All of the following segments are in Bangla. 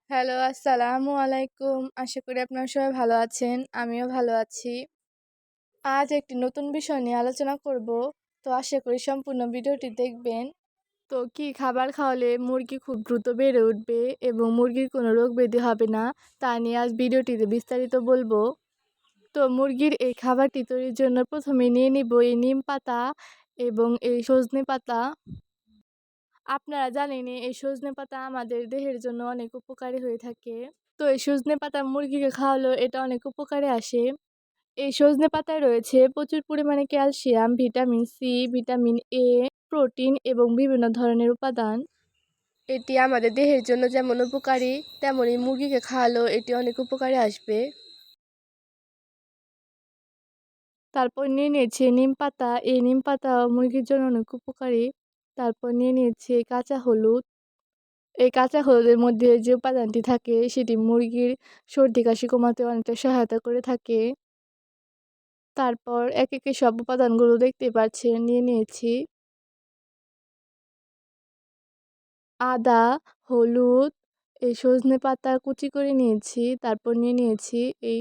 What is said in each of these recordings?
হ্যালো, আসসালামু আলাইকুম। আশা করি আপনারা সবাই ভালো আছেন। আমিও ভালো আছি। আজ একটি নতুন বিষয় নিয়ে আলোচনা করব। তো আশা করি সম্পূর্ণ ভিডিওটি দেখবেন। তো কি খাবার খাওয়ালে মুরগি খুব দ্রুত বেড়ে উঠবে এবং মুরগির কোনো রোগ ব্যাধি হবে না, তা নিয়ে আজ ভিডিওটিতে বিস্তারিত বলবো। তো মুরগির এই খাবারটি তৈরির জন্য প্রথমে নিয়ে নিব এই নিম পাতা এবং এই সজনে পাতা। আপনারা জানেন এই সজনে পাতা আমাদের দেহের জন্য অনেক উপকারী হয়ে থাকে। তো এই সজনে পাতা মুরগিকে খাওয়ালেও এটা অনেক উপকারে আসে। এই সজনে পাতায় রয়েছে প্রচুর পরিমাণে calcium, vitamin C, vitamin A, protein এবং বিভিন্ন ধরনের উপাদান। এটি আমাদের দেহের জন্য যেমন উপকারী, তেমনই মুরগিকে খাওয়ালেও এটি অনেক উপকারে আসবে। তারপর নিয়ে নিয়েছি নিম পাতা। এই নিম পাতা মুরগির জন্য অনেক উপকারী। তারপর নিয়ে নিয়েছি কাঁচা হলুদ। এই কাঁচা হলুদের মধ্যে যে উপাদানটি থাকে সেটি মুরগির সর্দি কাশি কমাতে অনেকটা সহায়তা করে থাকে। তারপর একে একে সব উপাদানগুলো দেখতে পাচ্ছেন নিয়ে নিয়েছি। আদা, হলুদ, এই সজনে পাতা কুচি করে নিয়েছি। তারপর নিয়ে নিয়েছি এই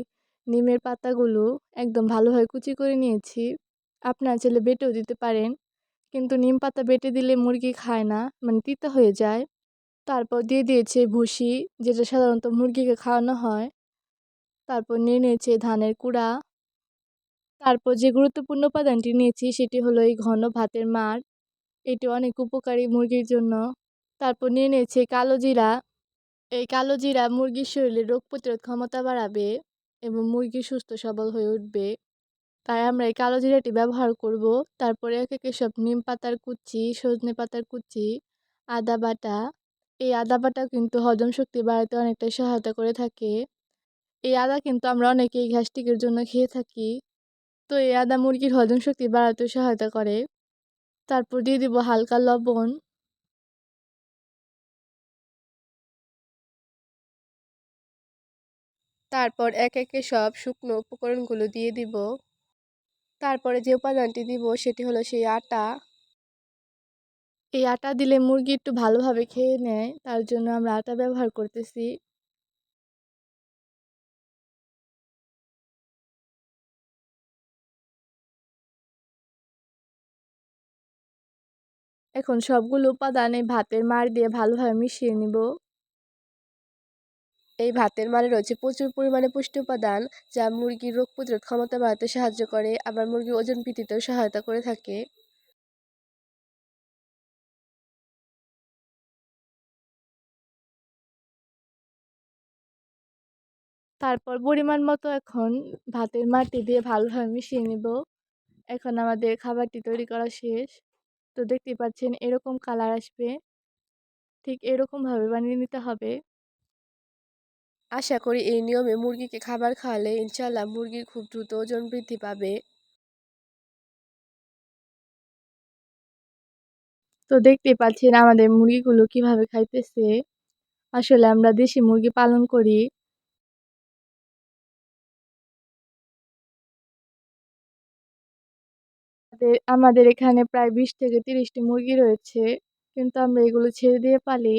নিমের পাতাগুলো একদম ভালোভাবে কুচি করে নিয়েছি। আপনারা চাইলে বেটেও দিতে পারেন, কিন্তু নিম পাতা বেটে দিলে মুরগি খায় না, মানে তিতা হয়ে যায়। তারপর দিয়ে দিয়েছে ভুসি, যেটা সাধারণত মুরগিকে খাওয়ানো হয়। তারপর নিয়ে নিয়েছে ধানের কুড়া। তারপর যে গুরুত্বপূর্ণ উপাদানটি নিয়েছি সেটি হলো এই ঘন ভাতের মাড়। এটি অনেক উপকারী মুরগির জন্য। তারপর নিয়ে নিয়েছি কালো জিরা। এই কালো জিরা মুরগির শরীরে রোগ প্রতিরোধ ক্ষমতা বাড়াবে এবং মুরগি সুস্থ সবল হয়ে উঠবে। তাই আমরা এই কালো জিরাটি ব্যবহার করব। তারপরে এক একে সব নিম পাতার কুচি, সজনে পাতার কুচি, আদা বাটা। এই আদা বাটা কিন্তু হজম শক্তি বাড়াতে অনেকটা সহায়তা করে থাকে। এই আদা কিন্তু আমরা অনেকেই গ্যাস্ট্রিকের জন্য খেয়ে থাকি। তো এই আদা মুরগির হজম শক্তি বাড়াতে সহায়তা করে। তারপর দিয়ে দিব হালকা লবণ। তারপর এক একে সব শুকনো উপকরণগুলো দিয়ে দিব। তারপরে যে উপাদানটি দিব সেটি হলো সেই আটা। এই আটা দিলে মুরগি একটু ভালোভাবে খেয়ে নেয়, তার জন্য আমরা আটা ব্যবহার করতেছি। এখন সবগুলো উপাদান এই ভাতের মাড় দিয়ে ভালোভাবে মিশিয়ে নিব। এই ভাতের মাড়ে রয়েছে প্রচুর পরিমাণে পুষ্টি উপাদান, যা মুরগির রোগ প্রতিরোধ ক্ষমতা বাড়াতে সাহায্য করে, আবার মুরগির ওজন বৃদ্ধিতেও সহায়তা করে থাকে। তারপর পরিমাণ মতো এখন ভাতের মাটি দিয়ে ভালোভাবে মিশিয়ে নিব। এখন আমাদের খাবারটি তৈরি করা শেষ। তো দেখতেই পাচ্ছেন এরকম কালার আসবে, ঠিক এরকমভাবে বানিয়ে নিতে হবে। আশা করি এই নিয়মে মুরগিকে খাবার খাওয়ালে ইনশাল্লাহ মুরগির খুব দ্রুত ওজন বৃদ্ধি পাবে। তো দেখতেই পাচ্ছেন আমাদের মুরগিগুলো কিভাবে খাইতেছে। আসলে আমরা দেশি মুরগি পালন করি। আমাদের এখানে প্রায় 20 থেকে 30টি মুরগি রয়েছে, কিন্তু আমরা এগুলো ছেড়ে দিয়ে পালি।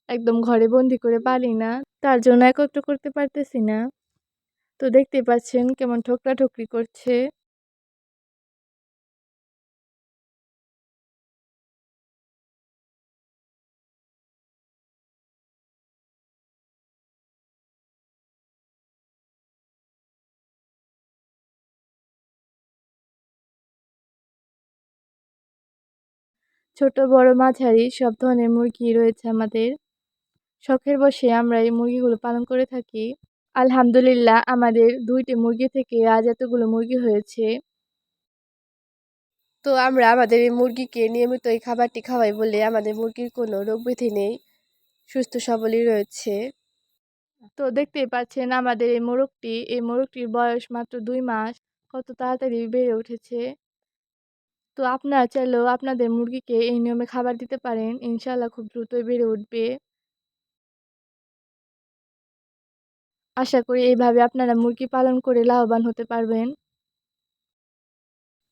একদম ঘরে বন্দি করে পালি না, তার জন্য একত্র করতে পারতেছি না। তো দেখতেই পাচ্ছেন কেমন ঠোকরা-ঠোকরি করছে। ছোট বড় মাঝারি সব ধরনের মুরগি রয়েছে আমাদের। শখের বশে আমরা এই মুরগিগুলো পালন করে থাকি। আলহামদুলিল্লাহ আমাদের 2টি মুরগি থেকে আজ এতগুলো মুরগি হয়েছে। তো আমরা আমাদের এই মুরগিকে নিয়মিত এই খাবারটি খাওয়াই বলে আমাদের মুরগির কোনো রোগ ব্যাধি নেই, সুস্থ সবলই রয়েছে। তো দেখতেই পাচ্ছেন আমাদের এই মোরগটির বয়স মাত্র 2 মাস। কত তাড়াতাড়ি বেড়ে উঠেছে। তো আপনারা চাইলেও আপনাদের মুরগিকে এই নিয়মে খাবার দিতে পারেন, ইনশাল্লাহ খুব দ্রুতই বেড়ে উঠবে। আশা করি এইভাবে আপনারা মুরগি পালন করে লাভবান হতে পারবেন।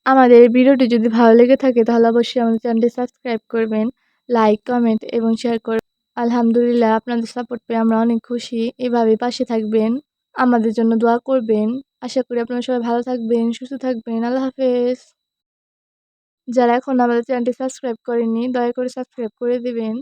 আমাদের এই ভিডিওটি যদি ভালো লেগে থাকে তাহলে অবশ্যই আমাদের চ্যানেলটি সাবস্ক্রাইব করবেন, লাইক, কমেন্ট এবং শেয়ার করবেন। আলহামদুলিল্লাহ আপনাদের সাপোর্ট পেয়ে আমরা অনেক খুশি। এভাবেই পাশে থাকবেন। আমাদের জন্য দোয়া করবেন। আশা করি আপনারা সবাই ভালো থাকবেন, সুস্থ থাকবেন। আল্লাহ হাফেজ। যারা এখনো আমাদের চ্যানেলটি সাবস্ক্রাইব করেননি, দয়া করে সাবস্ক্রাইব করে দিবেন।